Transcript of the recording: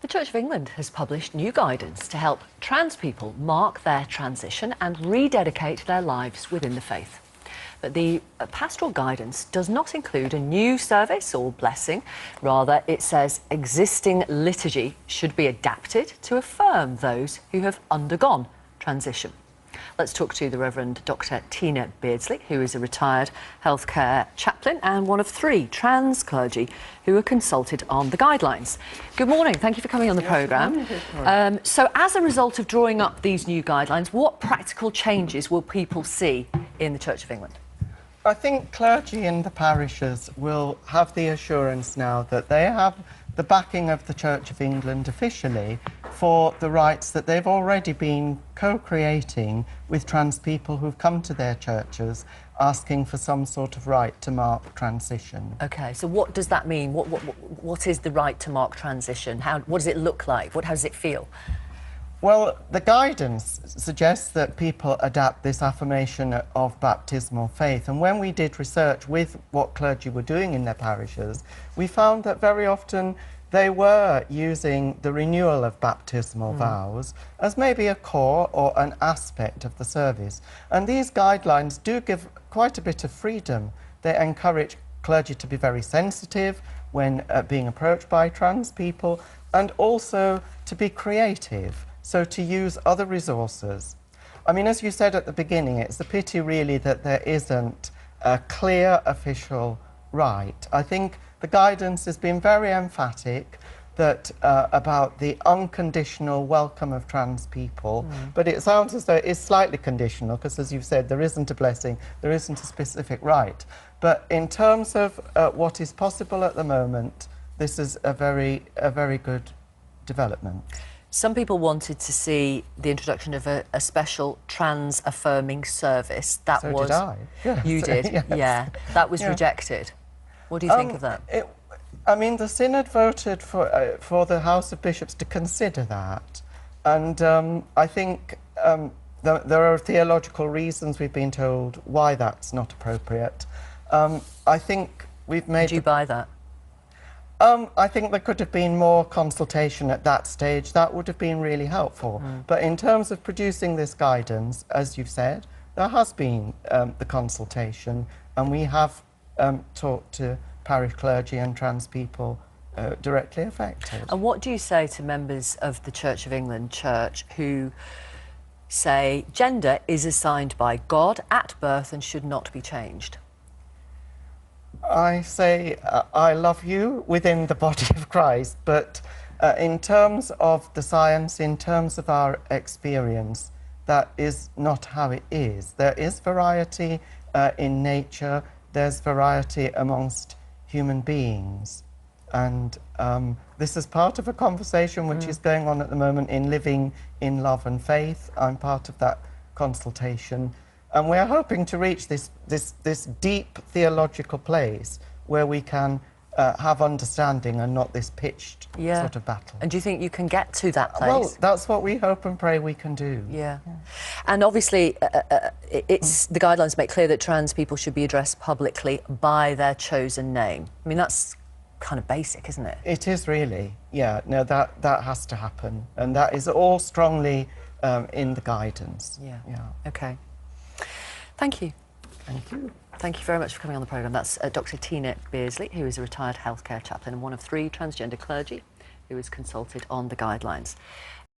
The Church of England has published new guidance to help trans people mark their transition and rededicate their lives within the faith. But the pastoral guidance does not include a new service or blessing. Rather, it says existing liturgy should be adapted to affirm those who have undergone transition. Let's talk to the Reverend Dr. Tina Beardsley, who is a retired healthcare chaplain and one of 3 trans clergy who were consulted on the guidelines. Good morning. Thank you for coming on the programme. So as a result of drawing up these new guidelines, what practical changes will people see in the Church of England? I think clergy in the parishes will have the assurance now that they have the backing of the Church of England officially for the rights that they've already been co-creating with trans people who've come to their churches asking for some sort of right to mark transition. OK, so what does that mean? What is the right to mark transition? What does it look like? How does it feel? Well, the guidance suggests that people adapt this affirmation of baptismal faith. And when we did research with what clergy were doing in their parishes, we found that very often they were using the renewal of baptismal vows as maybe a core or an aspect of the service. And these guidelines do give quite a bit of freedom. They encourage clergy to be very sensitive when being approached by trans people, and also to be creative. So to use other resources. I mean, as you said at the beginning, it's a pity really that there isn't a clear official right. I think the guidance has been very emphatic that about the unconditional welcome of trans people, but it sounds as though it is slightly conditional because, as you've said, there isn't a blessing, there isn't a specific right. But in terms of what is possible at the moment, this is a very good development. Some people wanted to see the introduction of a special trans-affirming service. That so was... did I. Yes. You did? Yes. Yeah. That was rejected. What do you think of that? I mean, the Synod voted for the House of Bishops to consider that. And I think there are theological reasons we've been told why that's not appropriate. I think we've made... Did you buy that? I think there could have been more consultation at that stage. That would have been really helpful. But in terms of producing this guidance, as you've said, there has been the consultation, and we have talked to parish clergy and trans people directly affected. And what do you say to members of the Church of England Church who say gender is assigned by God at birth and should not be changed? I say I love you within the body of Christ, but in terms of the science, in terms of our experience, that is not how it is. There is variety in nature, there's variety amongst human beings. And this is part of a conversation which is going on at the moment in Living in Love and Faith. I'm part of that consultation. And we're hoping to reach this deep theological place where we can have understanding and not this pitched sort of battle. And do you think you can get to that place? Well, that's what we hope and pray we can do. Yeah. And obviously, the guidelines make clear that trans people should be addressed publicly by their chosen name. I mean, that's kind of basic, isn't it? It is really, yeah. No, that has to happen. And that is all strongly in the guidance. Yeah. OK. Thank you. Thank you. Thank you very much for coming on the programme. That's Dr. Tina Beardsley, who is a retired healthcare chaplain and one of 3 transgender clergy who was consulted on the guidelines.